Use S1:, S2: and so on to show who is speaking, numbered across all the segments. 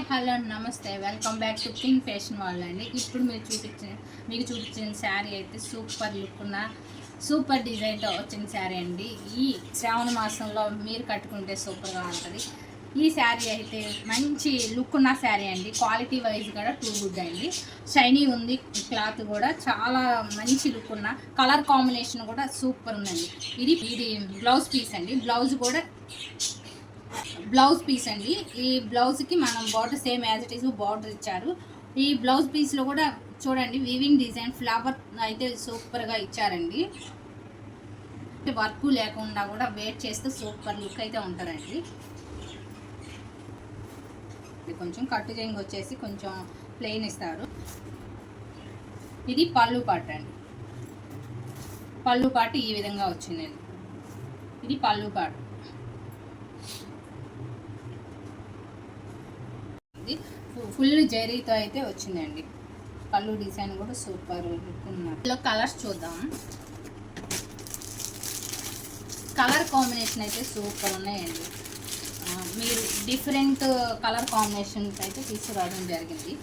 S1: Hello నమస్తే, welcome back to king fashion world అండి. ఇప్పుడు మీకు చూపించిన శారీ అయితే సూపర్ లుక్ ఉన్న సూపర్ డిజైన్తో వచ్చిన శారీ అండి. ఈ శ్రావణ మాసంలో మీరు కట్టుకుంటే సూపర్గా ఉంటుంది. ఈ శారీ అయితే మంచి లుక్ ఉన్న శారీ అండి. క్వాలిటీ వైజ్ కూడా టూ గుడ్ అండి. షైనీ ఉంది, క్లాత్ కూడా చాలా మంచి లుక్ ఉన్న, కలర్ కాంబినేషన్ కూడా సూపర్ ఉందండి. ఇది బ్లౌజ్ పీస్ అండి. బ్లౌజ్ పీస్ అండి. ఈ బ్లౌజ్కి మనం border same as it is border ఇచ్చారు. ఈ బ్లౌజ్ పీస్లో కూడా చూడండి వీవింగ్ డిజైన్ ఫ్లవర్ అయితే సూపర్గా ఇచ్చారండి. వర్క్ లేకుండా కూడా వెయిట్ చేస్తే సూపర్ లుక్ అయితే ఉంటుందండి. కొంచెం కట్టు చెంగు వచ్చేసి కొంచెం ప్లెయిన్ ఇస్తారు. ఇది పళ్ళు పాట అండి. పళ్ళు పాట ఈ విధంగా వచ్చిందండి. ఇది పళ్ళు పాట. ఫుల్ జరీతో అయితే వచ్చిందండి. పళ్ళు డిజైన్ కూడా సూపర్ ఉన్నారు. కలర్స్ చూద్దాం. కలర్ కాంబినేషన్ అయితే సూపర్ ఉన్నాయండి. మీరు డిఫరెంట్ కలర్ కాంబినేషన్స్ అయితే తీసుకురావడం జరిగింది.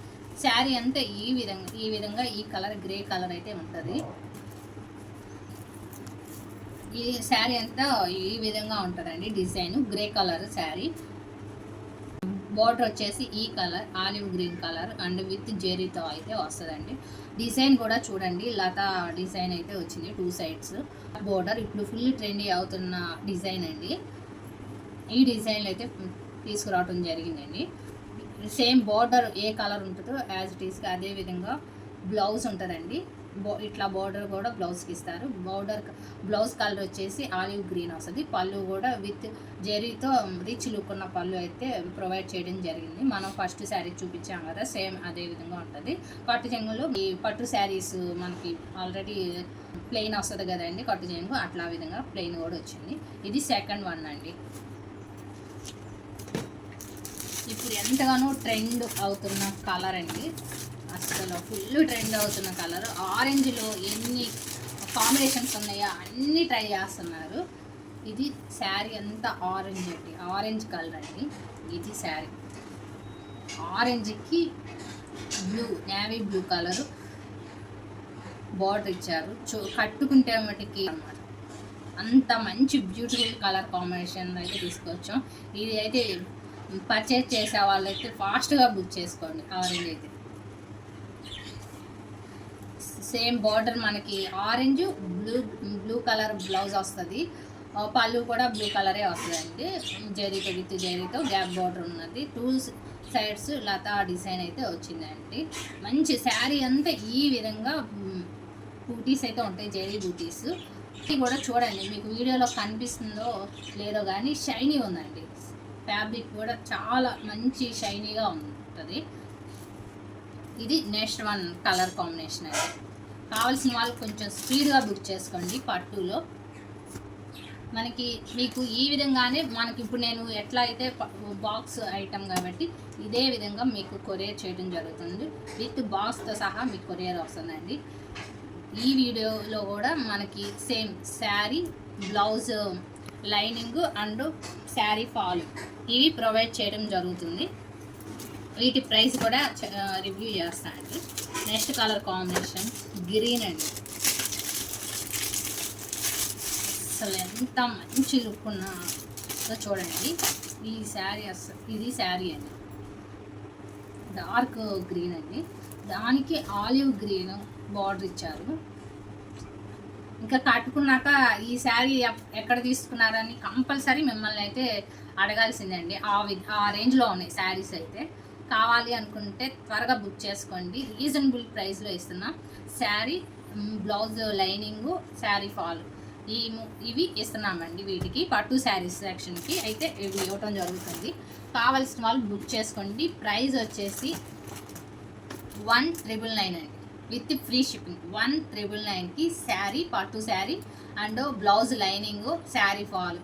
S1: శారీ అంతా ఈ విధంగా ఈ కలర్ గ్రే కలర్ అయితే ఉంటుంది. ఈ శారీ అంతా ఈ విధంగా ఉంటుందండి. Design grey colour sari. Border వచ్చేసి ఈ colour olive green colour and with జెరీతో అయితే వస్తుందండి. డిజైన్ కూడా చూడండి, లతా డిజైన్ అయితే వచ్చింది. 2 సైడ్స్ బార్డర్. ఇప్పుడు ఫుల్ ట్రెండీ అవుతున్న డిజైన్ అండి. ఈ డిజైన్లు అయితే తీసుకురావడం జరిగిందండి. సేమ్ బార్డర్ ఏ కలర్ ఉంటుందో యాజ్ ఇట్ ఈస్గా అదే విధంగా బ్లౌజ్ ఉంటుందండి. ఇట్లా బార్డర్ కూడా బ్లౌజ్కి ఇస్తారు. బ్లౌజ్ కలర్ వచ్చేసి ఆలివ్ గ్రీన్ వస్తుంది. పళ్ళు కూడా విత్ జెరీతో రిచ్ లుక్ ఉన్న పళ్ళు అయితే ప్రొవైడ్ చేయడం జరిగింది. మనం ఫస్ట్ శారీ చూపించాం కదా, సేమ్ అదే విధంగా ఉంటుంది. కట్టు చెంగులో ఈ పట్టు శారీస్ మనకి ఆల్రెడీ ప్లెయిన్ వస్తుంది కదండి, కట్టు చెంగు అట్లా విధంగా ప్లెయిన్ కూడా వచ్చింది. ఇది సెకండ్ వన్ అండి. ఇప్పుడు ఎంతగానో ట్రెండ్ అవుతున్న కలర్ అండి. అసలు ఫుల్ ట్రెండ్ అవుతున్న కలర్. ఆరెంజ్లో ఎన్ని కాంబినేషన్స్ ఉన్నాయో అన్నీ ట్రై చేస్తున్నారు. ఇది శారీ అంతా ఆరెంజ్ అండి, ఆరెంజ్ కలర్ అండి. ఇది శారీ ఆరెంజ్కి blue, navy blue colour border ఇచ్చారు. కట్టుకుంటే మటుకి అన్నమాట అంత మంచి బ్యూటిఫుల్ కలర్ కాంబినేషన్ అయితే తీసుకొచ్చాం. ఇది అయితే పర్చేజ్ చేసే వాళ్ళైతే ఫాస్ట్గా బుక్ చేసుకోండి. ఆరెంజ్ అయితే సేమ్ బార్డర్ మనకి ఆరెంజ్ బ్లూ కలర్ బ్లౌజ్ వస్తుంది. పళ్ళు కూడా బ్లూ కలరే వస్తుందండి. జరీతో గ్యాప్ బార్డర్ ఉన్నది. 2 సైడ్స్ లతా డిజైన్ అయితే వచ్చిందండి. మంచి శారీ అంతా ఈ విధంగా బూటీస్ అయితే ఉంటాయి, జరీ బూటీస్. ఇది కూడా చూడండి, మీకు వీడియోలో కనిపిస్తుందో లేదో కానీ షైనీ ఉందండి. ఫ్యాబ్రిక్ కూడా చాలా మంచి షైనీగా ఉంటుంది. ఇది నెక్స్ట్ వన్ కలర్ కాంబినేషన్ అండి. కావాల్సిన వాళ్ళు కొంచెం స్పీడ్గా బుక్ చేసుకోండి. పట్టులో మీకు ఈ విధంగానే మనకి ఇప్పుడు నేను ఎట్లా అయితే బాక్స్ ఐటమ్ కాబట్టి ఇదే విధంగా మీకు కొరియర్ చేయడం జరుగుతుంది. విత్ బాక్స్తో సహా మీకు కొరియర్ వస్తుందండి. ఈ వీడియోలో కూడా మనకి same sari, blouse lining and sari fall ఇవి ప్రొవైడ్ చేయడం జరుగుతుంది. వీటి ప్రైస్ కూడా రివ్యూ చేస్తానండి. నెక్స్ట్ కలర్ కాంబినేషన్ గ్రీన్ అండి. అసలు ఎంత మంచి లుక్ ఉన్నా చూడండి. ఈ శారీ ఇది శారీ అండి, డార్క్ గ్రీన్ అండి. దానికి ఆలివ్ గ్రీన్ బార్డర్ ఇచ్చారు. ఇంకా కట్టుకున్నాక ఈ శారీ ఎక్కడ తీసుకున్నారని కంపల్సరీ మిమ్మల్ని అయితే అడగాల్సిందండి. ఆ రేంజ్లో ఉన్నాయి శారీస్ అయితే. కావాలి అనుకుంటే త్వరగా బుక్ చేసుకోండి. రీజనబుల్ ప్రైస్లో ఇస్తున్నాం. Sari, blouse lining, sari fall ఇవి ఇస్తున్నామండి. వీటికి పట్టు శారీస్ సెక్షన్కి అయితే ఇవి ఇవ్వటం జరుగుతుంది. కావాల్సిన వాళ్ళు బుక్ చేసుకోండి. ప్రైస్ వచ్చేసి 1999 అండి, విత్ ఫ్రీ షిప్పింగ్. 1999కి శారీ, పట్టు sari and blouse lining, sari fall.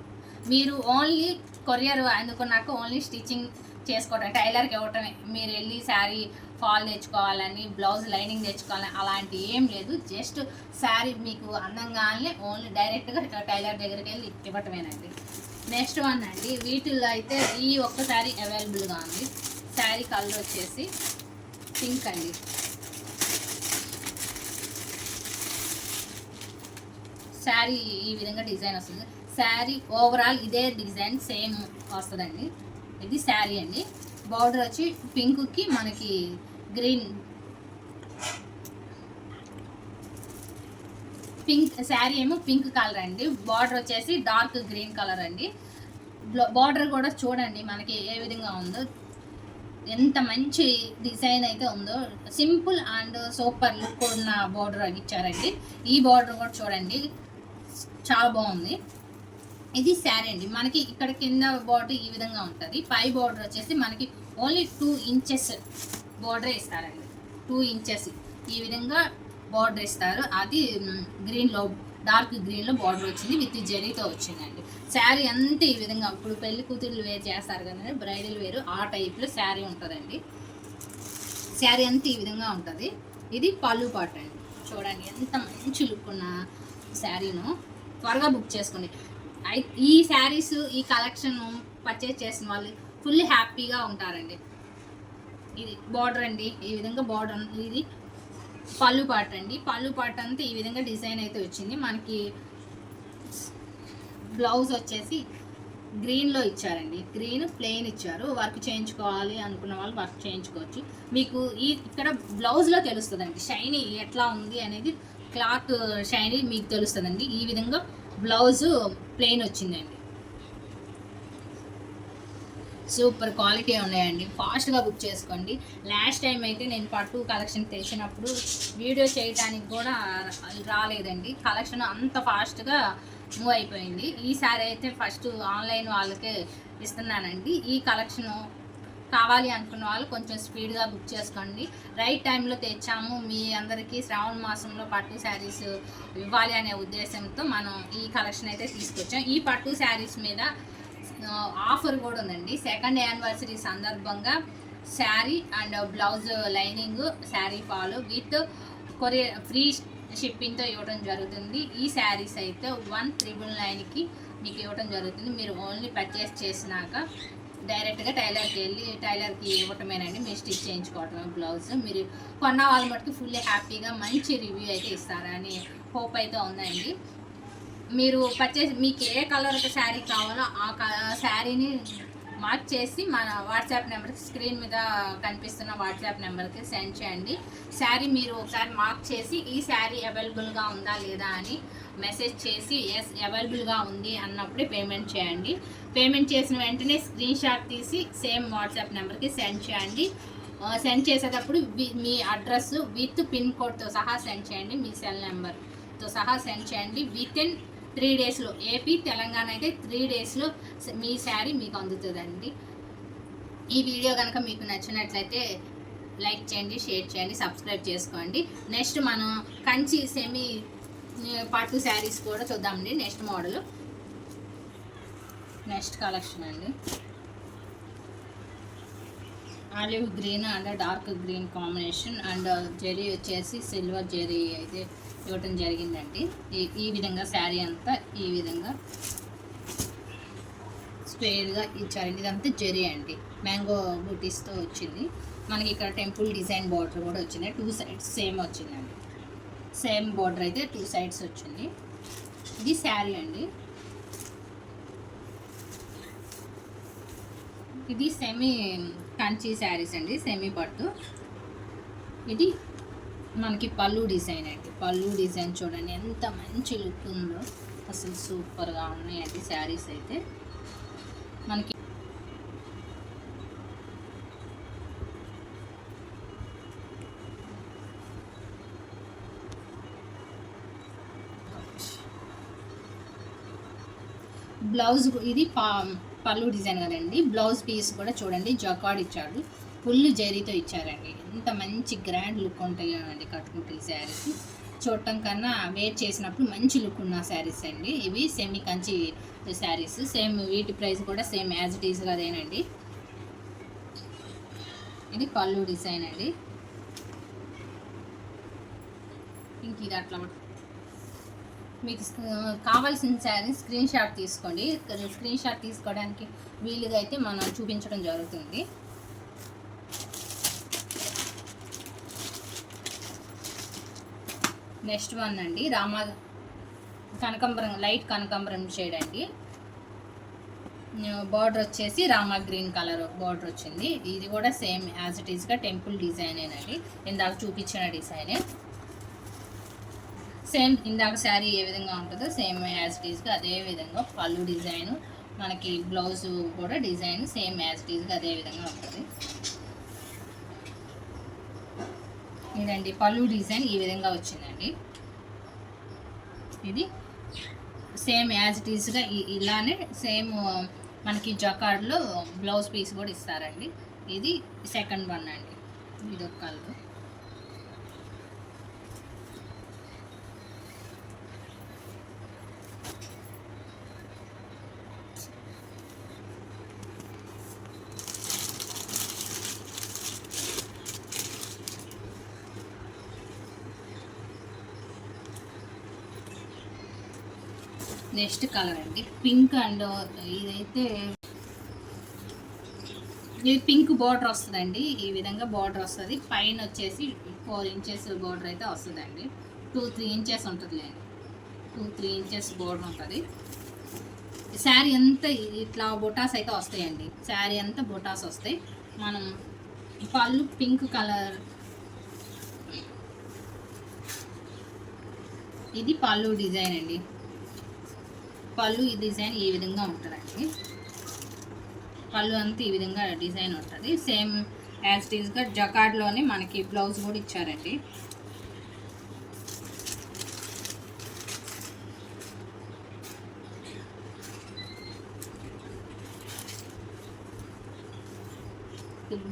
S1: మీరు ఓన్లీ కొరియర్ అందుకున్నాక ఓన్లీ స్టిచ్చింగ్ చేసుకోవటం, టైలర్కి ఇవ్వటమే. మీరు వెళ్ళి శారీ ఫాల్ తెచ్చుకోవాలని, బ్లౌజ్ లైనింగ్ తెచ్చుకోవాలని అలాంటి ఏం లేదు. జస్ట్ శారీ మీకు అందంగానే ఓన్లీ డైరెక్ట్గా టైలర్ దగ్గరికి వెళ్ళి ఇవ్వటమేనండి. నెక్స్ట్ వన్ అండి. వీటిల్లో అయితే ఈ ఒక్క శారీ అవైలబుల్గా ఉంది. శారీ కలర్ వచ్చేసి పింక్ అండి. శారీ ఈ విధంగా డిజైన్ వస్తుంది. శారీ ఓవరాల్ ఇదే డిజైన్ సేమ్ వస్తుందండి. ఇది శారీ అండి. బార్డర్ వచ్చి పింక్కి మనకి గ్రీన్ పింక్ శారీ ఏమో పింక్ కలర్ అండి. బార్డర్ వచ్చేసి డార్క్ గ్రీన్ కలర్ అండి. బార్డర్ కూడా చూడండి మనకి ఏ విధంగా ఉందో, ఎంత మంచి డిజైన్ అయితే ఉందో. సింపుల్ అండ్ సూపర్ లుక్ ఉన్న బార్డర్ ఇచ్చారండి. ఈ బార్డర్ కూడా చూడండి చాలా బాగుంది. ఇది శారీ అండి. మనకి ఇక్కడ కింద బార్డర్ ఈ విధంగా ఉంటుంది. పై బార్డర్ వచ్చేసి మనకి ఓన్లీ 2 ఇంచెస్ బార్డర్ ఇస్తారండి. 2 ఇంచెస్ ఈ విధంగా బార్డర్ ఇస్తారు. అది గ్రీన్లో డార్క్ గ్రీన్లో బార్డర్ వచ్చింది, విత్ జరీతో వచ్చిందండి. శారీ అంతా ఈ విధంగా ఇప్పుడు పెళ్లి కూతుర్లు వేర్ చేస్తారు కదండి, బ్రైడల్ వేరు, ఆ టైప్లో శారీ ఉంటుందండి. శారీ అంతా ఈ విధంగా ఉంటుంది. ఇది పళ్ళు పాట అండి. చూడండి ఎంత మంచి లుక్ ఉన్న శారీను. త్వరగా బుక్ చేసుకోండి. ఈ శారీస్ ఈ కలెక్షన్ పర్చేజ్ చేసిన వాళ్ళు ఫుల్ హ్యాపీగా ఉంటారండి. ఇది బార్డర్ అండి. ఈ విధంగా బార్డర్. ఇది పళ్ళు పాట అండి. పళ్ళు పాట అంతా ఈ విధంగా డిజైన్ అయితే వచ్చింది. మనకి బ్లౌజ్ వచ్చేసి గ్రీన్లో ఇచ్చారండి. గ్రీన్ ప్లెయిన్ ఇచ్చారు. వర్క్ చేయించుకోవాలి అనుకున్న వాళ్ళు వర్క్ చేయించుకోవచ్చు. మీకు ఇక్కడ బ్లౌజ్లో తెలుస్తుందండి షైనీ ఎట్లా ఉంది అనేది. క్లాత్ షైనీ మీకు తెలుస్తుందండి. ఈ విధంగా బ్లౌజు ప్లెయిన్ వచ్చిందండి. సూపర్ క్వాలిటీ ఉన్నాయండి. ఫాస్ట్గా బుక్ చేసుకోండి. లాస్ట్ టైం అయితే నేను పట్టు కలెక్షన్ తెచ్చినప్పుడు వీడియో చేయడానికి కూడా రాలేదండి. కలెక్షన్ అంత ఫాస్ట్గా మూవ్ అయిపోయింది. ఈసారి అయితే ఫస్ట్ ఆన్లైన్ వాళ్ళకే ఇస్తున్నానండి. ఈ కలెక్షను కావాలి అనుకున్న వాళ్ళు కొంచెం స్పీడ్గా బుక్ చేసుకోండి. రైట్ టైంలో తెచ్చాము, మీ అందరికీ శ్రావణ మాసంలో పట్టు శారీస్ ఇవ్వాలి అనే ఉద్దేశంతో మనం ఈ కలెక్షన్ అయితే తీసుకొచ్చాం. ఈ పట్టు శారీస్ మీద ఆఫర్ కూడా ఉందండి. 2nd యానివర్సరీ సందర్భంగా sari and blouse lining, sari fall with courier free షిప్పింగ్తో ఇవ్వడం జరుగుతుంది. ఈ శారీస్ అయితే 1,999కి మీకు ఇవ్వడం జరుగుతుంది. మీరు ఓన్లీ పర్చేస్ చేసినాక డైరెక్ట్గా టైలర్కి వెళ్ళి టైలర్కి ఇవ్వటమేనండి. మీరు స్టిచ్ చేయించుకోవటమే బ్లౌజ్. మీరు కొన్న వాళ్ళ మటుకు ఫుల్ హ్యాపీగా మంచి రివ్యూ అయితే ఇస్తారని హోప్ అయితే ఉందండి. మీరు పర్చేస్ మీకు ఏ కలర్ శారీ కావాలో ఆ శారీని మార్క్ చేసి మన వాట్సాప్ నెంబర్కి, స్క్రీన్ మీద కనిపిస్తున్న వాట్సాప్ నెంబర్కి సెండ్ చేయండి. శారీ మీరు ఒకసారి మార్క్ చేసి ఈ శారీ అవైలబుల్గా ఉందా లేదా అని మెసేజ్ చేసి ఎస్ అవైలబుల్గా ఉంది అన్నప్పుడే పేమెంట్ చేయండి. పేమెంట్ చేసిన వెంటనే స్క్రీన్ షాట్ తీసి సేమ్ వాట్సాప్ నెంబర్కి సెండ్ చేయండి. సెండ్ చేసేటప్పుడు మీ అడ్రస్ విత్ పిన్ కోడ్తో సహా సెండ్ చేయండి. మీ సెల్ నెంబర్తో సహా సెండ్ చేయండి. విత్ ఇన్ 3 డేస్లో, ఏపీ తెలంగాణ అయితే 3 డేస్లో మీ శారీ మీకు అందుతుందండి. ఈ వీడియో కనుక మీకు నచ్చినట్లయితే లైక్ చేయండి, షేర్ చేయండి, సబ్స్క్రైబ్ చేసుకోండి. నెక్స్ట్ మనం కంచి సెమీ పట్టు శారీస్ కూడా చూద్దామండి. నెక్స్ట్ మోడల్, నెక్స్ట్ కలెక్షన్ అండి. Olive green and dark green combination and zari వచ్చేసి సిల్వర్ జెరీ అయితే ఇవ్వటం జరిగిందండి. ఈ విధంగా శారీ అంతా ఈ విధంగా స్క్వేర్గా ఇచ్చారండి. ఇదంతా జెరీ అండి. మ్యాంగో బూటీస్తో వచ్చింది. మనకి ఇక్కడ టెంపుల్ డిజైన్ బార్డర్ కూడా వచ్చింది. 2 సైడ్స్ సేమ్ వచ్చిందండి. సేమ్ బార్డర్ అయితే 2 సైడ్స్ వచ్చింది. ఇది శారీ అండి. ఇది సెమీ కంచి శారీస్ అండి, సెమీ పట్టు. ఇది మనకి పళ్ళు డిజైన్ అండి. పళ్ళు డిజైన్ చూడండి ఎంత మంచి లుక్ ఉందో, అసలు సూపర్గా ఉన్నాయండి శారీస్ అయితే. మనకి బ్లౌజ్ ఇది పళ్ళు డిజైన్ కదండి. బ్లౌజ్ పీస్ కూడా చూడండి జకార్డ్ ఇచ్చాడు, ఫుల్ జరీతో ఇచ్చారండి. ఎంత మంచి గ్రాండ్ లుక్ ఉంటాయో అండి కట్టుకుంటే ఈ శారీస్. చూడటం కన్నా వేర్ చేసినప్పుడు మంచి లుక్ ఉన్న శారీస్ అండి ఇవి. సెమీ కంచి శారీస్. సేమ్ వీటి ప్రైస్ కూడా సేమ్ యాజ్ ఇట్ ఈస్గా అదేనండి. ఇది పళ్ళు డిజైన్ అండి. ఇంక ఇది అట్లా మీకు కావాల్సిన శారీ స్క్రీన్ షాట్ తీసుకోండి. స్క్రీన్ షాట్ తీసుకోవడానికి వీలుగా అయితే మనం చూపించడం జరుగుతుంది. నెక్స్ట్ వన్ అండి రామా కనకాంబరం, లైట్ కనకాంబరం షేడ్ అండి. బార్డర్ వచ్చేసి రామా గ్రీన్ కలర్ బార్డర్ వచ్చింది. ఇది కూడా సేమ్ యాజ్ ఇట్ ఈస్గా టెంపుల్ డిజైనేనండి, ఇందాక చూపించిన డిజైనే. సేమ్ ఇందాక శారీ ఏ విధంగా ఉంటుందో సేమ్ యాజ్ ఇట్ ఈస్గా అదే విధంగా పళ్ళు డిజైన్, మనకి బ్లౌజ్ కూడా డిజైన్ సేమ్ యాజ్ ఇట్ ఈస్గా అదే విధంగా ఉంటుంది. ఇదండి పళ్ళు డిజైన్ ఈ విధంగా వచ్చిందండి. ఇది సేమ్ యాజ్ ఇట్ ఈస్గా ఇలానే సేమ్ మనకి జకార్డ్లో బ్లౌజ్ పీస్ కూడా ఇస్తారండి. ఇది సెకండ్ వన్ అండి, ఇది ఒక కలర్. నెక్స్ట్ కలర్ అండి పింక్ అండ్ ఇదైతే ఇది పింక్ బార్డర్ వస్తుందండి. ఈ విధంగా బార్డర్ వస్తుంది. పైన వచ్చేసి 4 ఇంచెస్ బార్డర్ అయితే వస్తుందండి. 2-3 ఇంచెస్ ఉంటుంది అండి, 2-3 ఇంచెస్ బార్డర్ ఉంటుంది. శారీ అంతా ఇట్లా బొటాస్ అయితే వస్తాయండి. శారీ అంతా బొటాస్ వస్తాయి. మనం పళ్ళు పింక్ కలర్, ఇది పళ్ళు డిజైన్ అండి. పళ్ళు ఈ డిజైన్ ఈ విధంగా ఉంటుందండి. పళ్ళు అంతా ఈ విధంగా డిజైన్ ఉంటుంది. సేమ్ యాజ్ ఇట్ ఈస్గా జకార్డ్లోనే మనకి బ్లౌజ్ కూడా ఇచ్చారండి.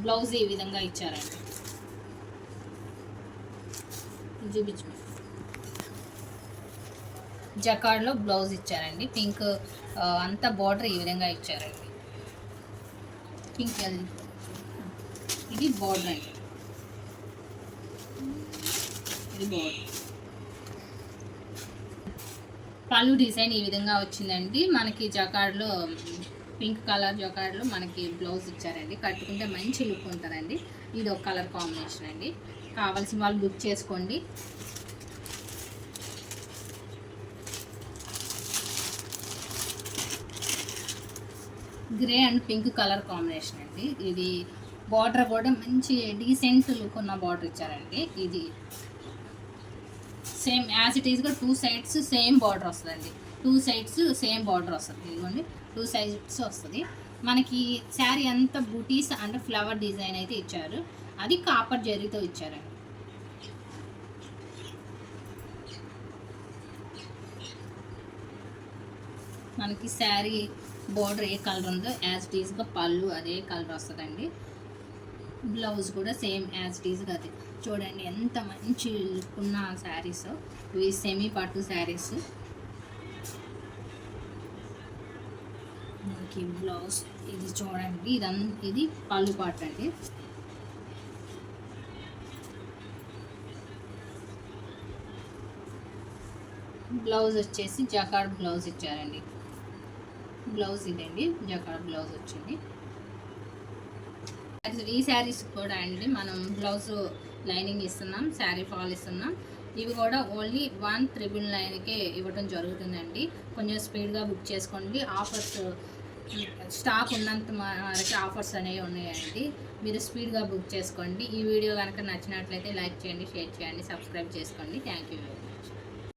S1: బ్లౌజ్ ఈ విధంగా ఇచ్చారండి. చూపించు, జకార్డ్లో బ్లౌజ్ ఇచ్చారండి. పింక్ అంతా బార్డర్ ఈ విధంగా ఇచ్చారండి. పింక్ ఇది బార్డర్ అండి, ఇది బార్డర్. పళ్ళు డిజైన్ ఈ విధంగా వచ్చిందండి. మనకి జకార్డ్లో పింక్ కలర్ జకార్డ్లో మనకి బ్లౌజ్ ఇచ్చారండి. కట్టుకుంటే మంచి లుక్ ఉంటుందండి. ఇది ఒక కలర్ కాంబినేషన్ అండి. కావాల్సిన వాళ్ళు బుక్ చేసుకోండి. Grey and pink colour combination అండి. ఇది బార్డర్ కూడా మంచి డీసెంట్ లుక్ ఉన్న బార్డర్ ఇచ్చారండి. ఇది సేమ్ యాజ్ ఇట్ ఈస్గా 2 సైడ్స్ సేమ్ బార్డర్ వస్తుందండి. 2 సైడ్స్ సేమ్ బార్డర్ వస్తుంది. ఇదిగోండి 2 సైడ్స్ వస్తుంది. మనకి శారీ అంతా బూటీస్ అండ్ ఫ్లవర్ డిజైన్ అయితే ఇచ్చారు. అది కాపర్ జరీతో ఇచ్చారండి. మనకి శారీ బార్డర్ ఏ కలర్ ఉందో యాజ్ ఇట్ ఈస్గా పళ్ళు అదే కలర్ వస్తుందండి. బ్లౌజ్ కూడా సేమ్ యాజ్ ఇట్ ఈస్గా అదే. చూడండి ఎంత మంచి లుక్ ఉన్న శారీస్. ఇవి సెమీ పట్టు శారీస్. మనకి బ్లౌజ్ ఇది చూడండి, ఇది పళ్ళు పాట అండి. బ్లౌజ్ వచ్చేసి జకార్డ్ బ్లౌజ్ ఇచ్చారండి. బ్లౌజ్ ఇదండి, జకార్డ్ బ్లౌజ్ వచ్చింది. ఈ శారీస్ కూడా అండి మనం బ్లౌజ్ లైనింగ్ ఇస్తున్నాం, శారీ ఫాల్ ఇస్తున్నాం. ఇవి కూడా ఓన్లీ 1,999కే ఇవ్వడం జరుగుతుందండి. కొంచెం స్పీడ్గా బుక్ చేసుకోండి. ఆఫర్స్ స్టాక్ ఉన్నంత వరకు ఆఫర్స్ అనేవి ఉన్నాయండి. మీరు స్పీడ్గా బుక్ చేసుకోండి. ఈ వీడియో కనుక నచ్చినట్లయితే లైక్ చేయండి, షేర్ చేయండి, సబ్స్క్రైబ్ చేసుకోండి. Thank you very much.